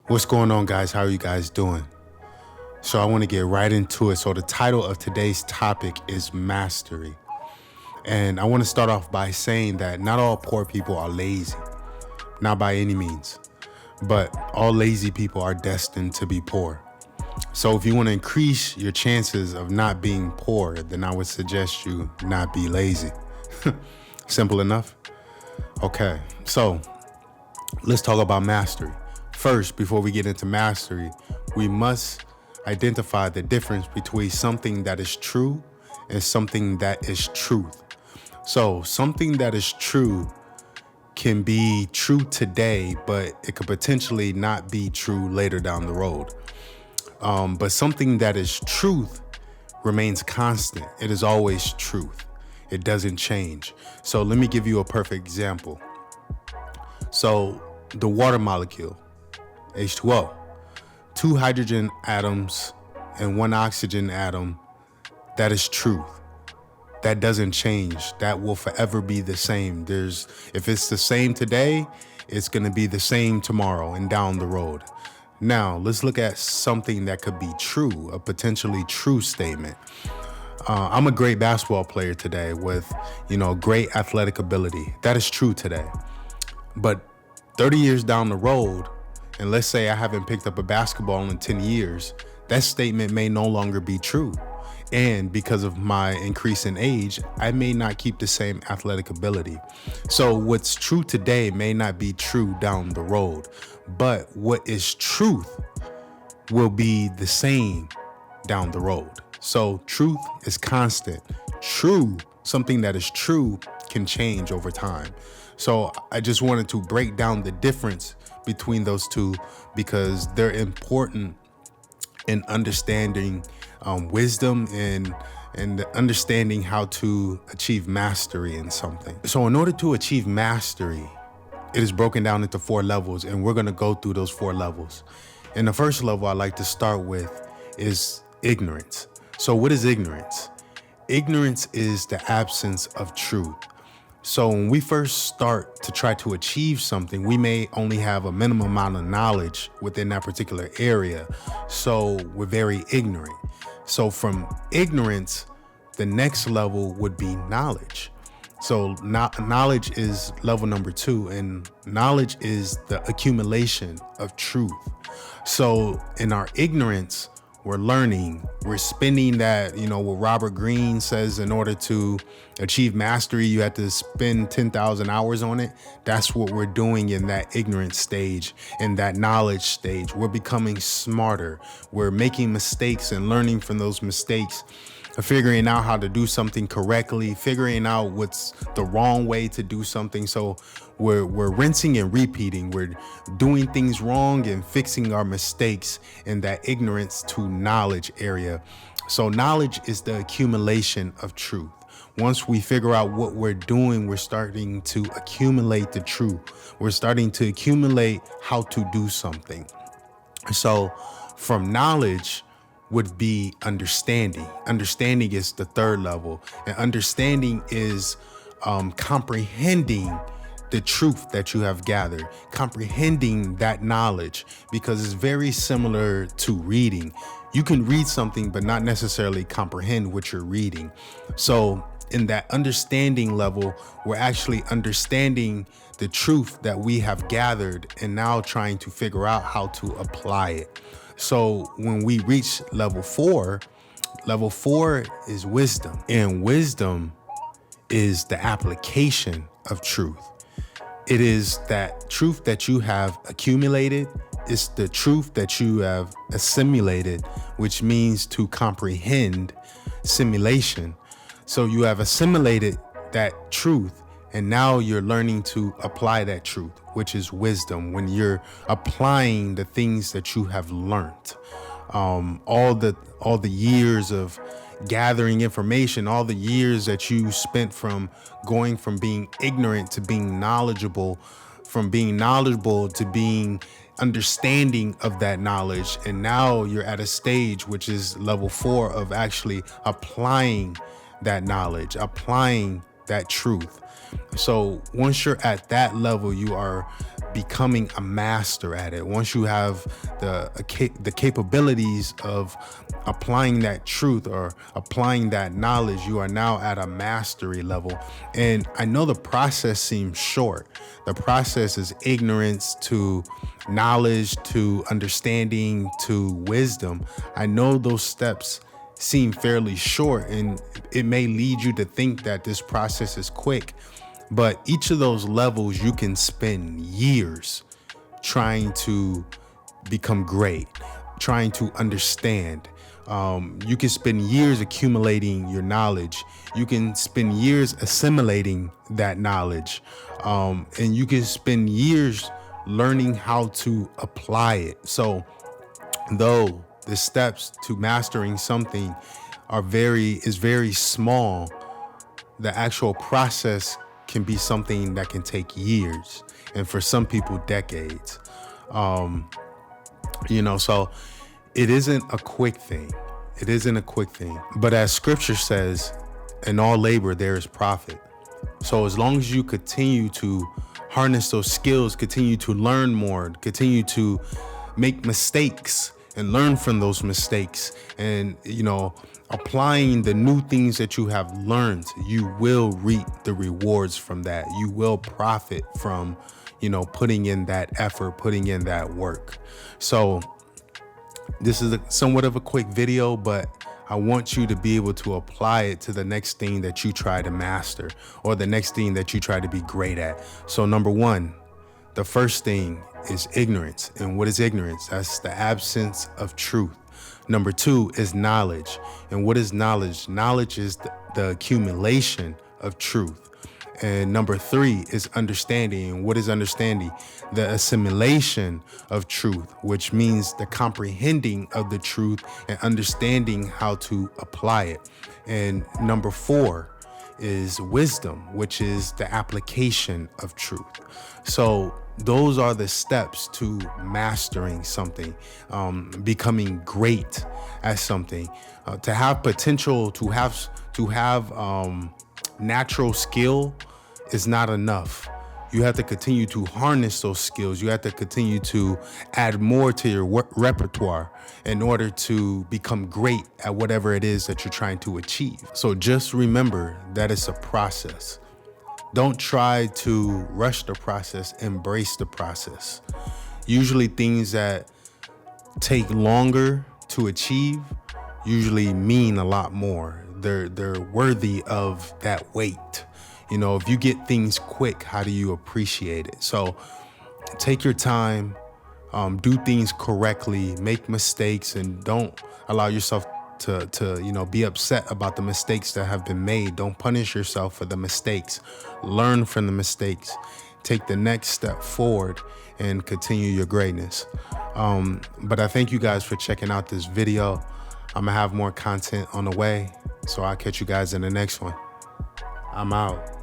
What's going on, guys? How are you guys doing? So I want to get right into it. So the title of today's topic is mastery. And I want to start off by saying that not all poor people are lazy, not by any means, but all lazy people are destined to be poor. So if you want to increase your chances of not being poor, then I would suggest you not be lazy. Simple enough? Okay, so let's talk about mastery. First, before we get into mastery, we must identify the difference between something that is true and something that is truth. So something that is true can be true today, but it could potentially not be true later down the road. But something that is truth remains constant. It is always truth. It doesn't change. So let me give you a perfect example. So the water molecule, H2O, 2 hydrogen atoms and 1 oxygen atom, that is truth. That doesn't change. That will forever be the same. If it's the same today, it's going to be the same tomorrow and down the road. Now, let's look at something that could be true, a potentially true statement. I'm a great basketball player today with, great athletic ability. That is true today. But 30 years down the road, and let's say I haven't picked up a basketball in 10 years, that statement may no longer be true. And because of my increase in age, I may not keep the same athletic ability. So what's true today may not be true down the road, but what is truth will be the same down the road. So truth is constant. Something that is true can change over time. So I just wanted to break down the difference between those two because they're important in understanding wisdom and understanding how to achieve mastery in something. So in order to achieve mastery, it is broken down into 4 levels, and we're going to go through those 4 levels. And the first level I like to start with is ignorance. So what is ignorance? Ignorance is the absence of truth. So when we first start to try to achieve something, we may only have a minimum amount of knowledge within that particular area. So we're very ignorant. So from ignorance, the next level would be knowledge. So knowledge is level number 2, and knowledge is the accumulation of truth. So in our ignorance, we're learning, we're spending that, what Robert Greene says, in order to achieve mastery, you have to spend 10,000 hours on it. That's what we're doing in that ignorance stage, in that knowledge stage. We're becoming smarter. We're making mistakes and learning from those mistakes, figuring out how to do something correctly, figuring out what's the wrong way to do something. So we're rinsing and repeating. We're doing things wrong and fixing our mistakes in that ignorance to knowledge area. So knowledge is the accumulation of truth. Once we figure out what we're doing, we're starting to accumulate the truth. We're starting to accumulate how to do something. So from knowledge would be understanding. Understanding is the 3rd level, and understanding is comprehending the truth that you have gathered, comprehending that knowledge, because it's very similar to reading. You can read something but not necessarily comprehend what you're reading. So in that understanding level, we're actually understanding the truth that we have gathered and now trying to figure out how to apply it. So when we reach level 4 is wisdom, and wisdom is the application of truth. It is that truth that you have accumulated. It's the truth that you have assimilated, which means to comprehend, simulation. So you have assimilated that truth, and now you're learning to apply that truth, which is wisdom. When you're applying the things that you have learned, all the years of gathering information, all the years that you spent from going from being ignorant to being knowledgeable, from being knowledgeable to being understanding of that knowledge. And now you're at a stage, which is level 4, of actually applying that knowledge, applying that truth. So once you're at that level, you are becoming a master at it, once you have the capabilities of applying that truth or applying that knowledge, you are now at a mastery level. And I know the process seems short. The process is ignorance to knowledge to understanding to wisdom. I know those steps seem fairly short, and it may lead you to think that this process is quick, but each of those levels you can spend years trying to become great, trying to understand. You can spend years accumulating your knowledge. You can spend years assimilating that knowledge. And you can spend years learning how to apply it. So though the steps to mastering something is very small, the actual process can be something that can take years, and for some people decades. So it isn't a quick thing. It isn't a quick thing. But as scripture says, in all labor there is profit. So as long as you continue to harness those skills, continue to learn more, continue to make mistakes and learn from those mistakes, and applying the new things that you have learned, you will reap the rewards from that. You will profit from putting in that effort, putting in that work. So this is somewhat of a quick video, but I want you to be able to apply it to the next thing that you try to master, or the next thing that you try to be great at. So number one, the first thing is ignorance. And what is ignorance? That's the absence of truth. Number two is knowledge. And what is knowledge? Knowledge is the accumulation of truth. And number three is understanding. And what is understanding? The assimilation of truth, which means the comprehending of the truth and understanding how to apply it. And number four is wisdom, which is the application of truth. So those are the steps to mastering something, becoming great at something. To have potential, to have natural skill is not enough. You have to continue to harness those skills. You have to continue to add more to your repertoire in order to become great at whatever it is that you're trying to achieve. So just remember that it's a process. Don't try to rush the process, embrace the process. Usually things that take longer to achieve usually mean a lot more. They're worthy of that wait. If you get things quick, how do you appreciate it? So take your time, do things correctly, make mistakes, and don't allow yourself to be upset about the mistakes that have been made. Don't punish yourself for the mistakes. Learn from the mistakes. Take the next step forward and continue your greatness. But I thank you guys for checking out this video. I'm gonna have more content on the way, so I'll catch you guys in the next one. I'm out.